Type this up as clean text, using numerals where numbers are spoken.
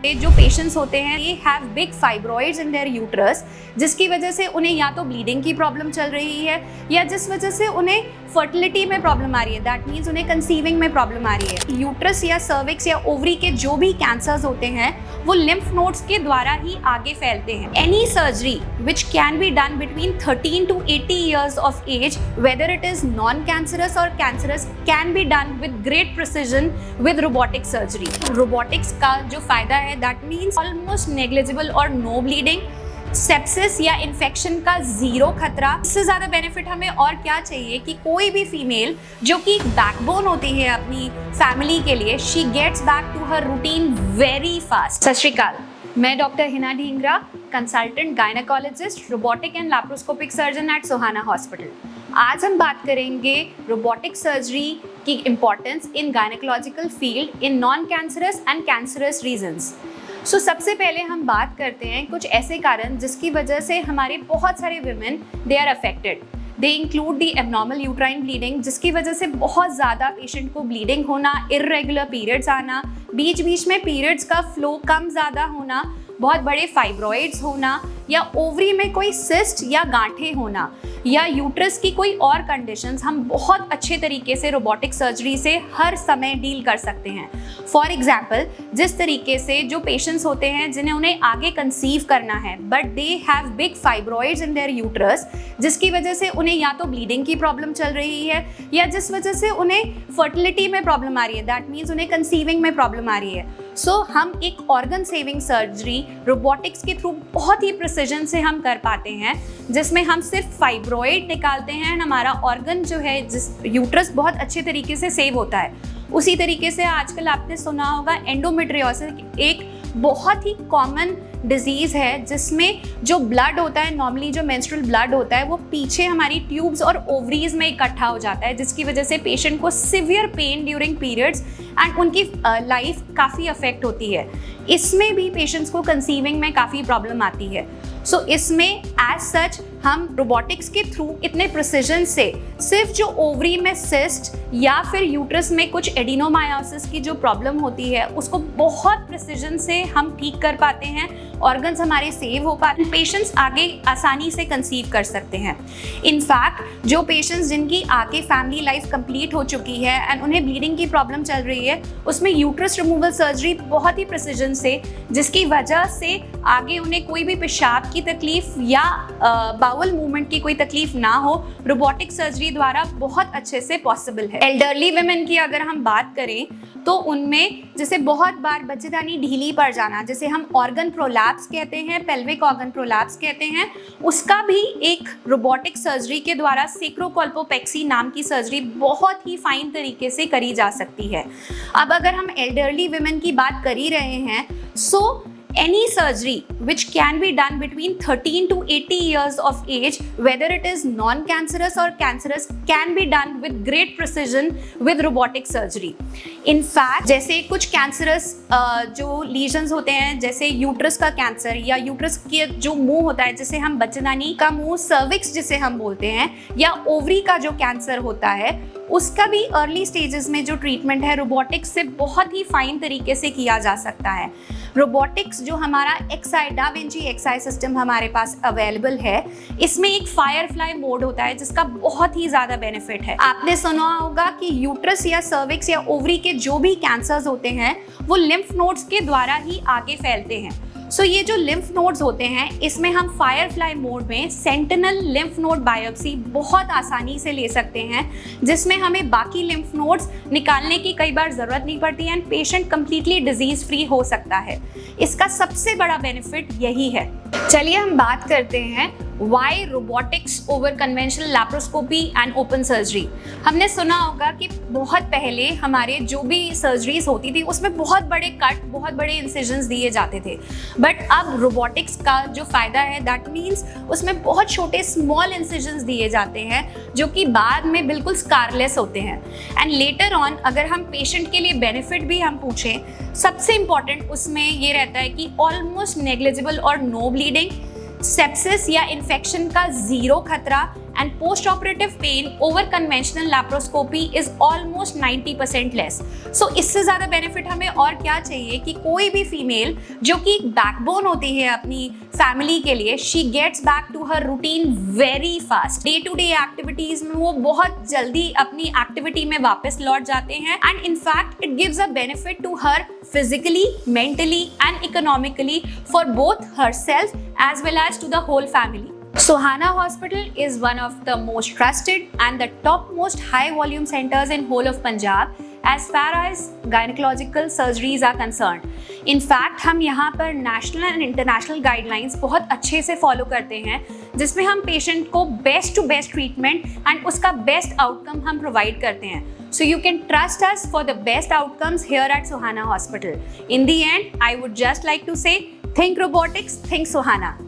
जो पेशेंट्स होते हैं ये have big fibroids in their uterus, जिसकी वजह से उन्हें या तो ब्लीडिंग की प्रॉब्लम चल रही है या जिस वजह से उन्हें फर्टिलिटी में प्रॉब्लम आ रही है, दैट मीन्स उन्हें कंसीविंग में प्रॉब्लम आ रही है। यूट्रस या सर्विक्स या ओवरी के जो भी कैंसर्स होते हैं वो लिम्फ नोड्स के द्वारा ही आगे फैलते हैं। Any surgery which can be done between 13 to 80 years of age, whether it is non-cancerous or cancerous, can be done with great precision with robotic surgery. Robotics का जो फायदा है that means almost negligible or no bleeding, sepsis या infection का zero खतरा। इससे ज्यादा benefit हमें और क्या चाहिए कि कोई भी फीमेल जो कि बैकबोन होती है अपनी फैमिली के लिए, she gets back to her routine very fast. Sat Shri Akal, मैं doctor Hina Dhingra, consultant gynaecologist, robotic and laparoscopic surgeon at Sohana hospital. आज हम बात करेंगे रोबोटिक सर्जरी की importance in gynaecological field in non cancerous and cancerous reasons. So सबसे पहले हम बात करते हैं कुछ ऐसे कारण जिसकी वजह से हमारे बहुत सारे women they are affected. They include the abnormal uterine bleeding, जिसकी वजह से बहुत ज़्यादा पेशेंट को ब्लीडिंग होना, इर्रेगुलर पीरियड्स आना, बीच बीच में पीरियड्स का फ्लो कम ज़्यादा होना, बहुत बड़े फाइब्रॉइड्स होना, या ओवरी में कोई सिस्ट या गांठें होना, या यूट्रस की कोई और कंडीशंस हम बहुत अच्छे तरीके से रोबोटिक सर्जरी से हर समय डील कर सकते हैं। फॉर एग्जाम्पल, जिस तरीके से जो पेशेंट्स होते हैं जिन्हें उन्हें आगे कंसीव करना है but they have big fibroids in their uterus, जिसकी वजह से उन्हें या तो ब्लीडिंग की प्रॉब्लम चल रही है या जिस वजह से उन्हें फर्टिलिटी में प्रॉब्लम आ रही है, दैट मीन्स उन्हें कंसीविंग में प्रॉब्लम आ रही है। सो हम एक ऑर्गन सेविंग सर्जरी रोबोटिक्स के थ्रू बहुत ही प्रिसीजन से हम कर पाते हैं, जिसमें हम सिर्फ फाइब्रॉइड निकालते हैं एंड हमारा ऑर्गन जो है, जिस यूट्रस बहुत अच्छे तरीके से सेव होता है। उसी तरीके से आजकल आपने सुना होगा एंडोमेट्रियोसिस एक बहुत ही कॉमन डिजीज़ है, जिसमें जो ब्लड होता है, नॉर्मली जो मेंस्ट्रुअल ब्लड होता है, वो पीछे हमारी ट्यूब्स और ओवरीज में इकट्ठा हो जाता है, जिसकी वजह से पेशेंट को severe pain during periods and उनकी लाइफ काफ़ी अफेक्ट होती है। इसमें भी पेशेंट्स को कंसीविंग में काफ़ी प्रॉब्लम आती है। सो इसमें एज सच हम रोबोटिक्स के थ्रू इतने प्रिसीजन से सिर्फ जो ओवरी में सिस्ट या फिर यूट्रस में कुछ एडिनोमायोसिस की जो प्रॉब्लम होती है उसको बहुत प्रिसीजन से हम ठीक कर पाते हैं, ऑर्गन्स हमारे सेव हो पाते हैं, पेशेंट्स आगे आसानी से कंसीव कर सकते हैं। इनफैक्ट जो पेशेंट्स जिनकी आगे फैमिली लाइफ कंप्लीट हो चुकी है एंड उन्हें ब्लीडिंग की प्रॉब्लम चल रही है, उसमें यूट्रस रिमूवल सर्जरी बहुत ही प्रिसीजन से, जिसकी वजह से आगे उन्हें कोई भी पेशाब की तकलीफ या बाउल मूवमेंट की कोई तकलीफ ना हो, रोबोटिक सर्जरी द्वारा बहुत अच्छे से पॉसिबल है। एल्डरली वुमेन की अगर हम बात करें तो उनमें जैसे बहुत बार बच्चेदानी ढीली पड़ जाना, जैसे हम ऑर्गन प्रोलैप्स कहते हैं, पेल्विक ऑर्गन प्रोलैप्स कहते हैं, उसका भी एक रोबोटिक सर्जरी के द्वारा सेक्रोकोल्पोपेक्सी नाम की सर्जरी बहुत ही फाइन तरीके से करी जा सकती है। अब अगर हम एल्डरली वुमेन की बात कर ही रहे हैं, सो any surgery which can be done between 13 to 80 years of age, whether it is non-cancerous or cancerous, can be done with great precision with robotic surgery. In fact, जैसे कुछ कैंसरस जो lesions होते हैं, जैसे यूट्रस का cancer या uterus के जो मुंह होता है, जैसे हम बच्चेदानी का मुंह, सर्विक्स जिसे हम बोलते हैं, या ओवरी का जो कैंसर होता है, उसका भी अर्ली स्टेजेस में जो ट्रीटमेंट है रोबोटिक्स से बहुत ही फाइन तरीके से किया जा सकता है। रोबोटिक्स जो हमारा XI da Vinci XI system हमारे पास अवेलेबल है, इसमें एक फायरफ्लाई मोड होता है जिसका बहुत ही ज़्यादा बेनिफिट है। आपने सुना होगा कि यूट्रस या सर्विक्स या ओवरी के जो भी कैंसर्स होते हैं वो लिम्फ नोड्स के द्वारा ही आगे फैलते हैं। सो ये जो लिम्फ नोड्स होते हैं, इसमें हम फायरफ्लाई मोड में सेंटिनल लिम्फ नोड बायोप्सी बहुत आसानी से ले सकते हैं, जिसमें हमें बाकी लिम्फ नोड्स निकालने की कई बार ज़रूरत नहीं पड़ती and patient completely disease free हो सकता है। इसका सबसे बड़ा बेनिफिट यही है। चलिए हम बात करते हैं why robotics over conventional laparoscopy and open surgery. हमने सुना होगा कि बहुत पहले हमारे जो भी सर्जरीज होती थी उसमें बहुत बड़े कट, बहुत बड़े इंसिजन्स दिए जाते थे, बट अब रोबोटिक्स का जो फ़ायदा है दैट मीन्स उसमें बहुत छोटे स्मॉल इंसिजन्स दिए जाते हैं जो कि बाद में बिल्कुल स्कारलेस होते हैं। एंड लेटर ऑन अगर हम पेशेंट के लिए बेनिफिट भी हम पूछें, सबसे इम्पॉर्टेंट उसमें ये रहता है कि ऑलमोस्ट नेग्लिजिबल और नो ब्लीडिंग, सेप्सिस या इन्फेक्शन का जीरो खतरा and post-operative pain over conventional laparoscopy is almost 90% less. So इससे ज़्यादा benefit हमें और क्या चाहिए कि कोई भी female जो कि backbone होती है अपनी family के लिए, she gets back to her routine very fast. Day to day activities में वो बहुत जल्दी अपनी activity में वापस लौट जाते हैं and in fact it gives a benefit to her physically, mentally and economically for both herself as well as to the whole family. Sohana Hospital is one of the most trusted and the topmost high volume centers in whole of Punjab as far as gynecological surgeries are concerned. In fact, हम यहाँ पर national and international guidelines बहुत अच्छे से follow करते हैं जिसमें हम patient को best to best treatment and उसका best outcome हम provide करते हैं. So you can trust us for the best outcomes here at Sohana Hospital. In the end, I would just like to say, think robotics, think Sohana.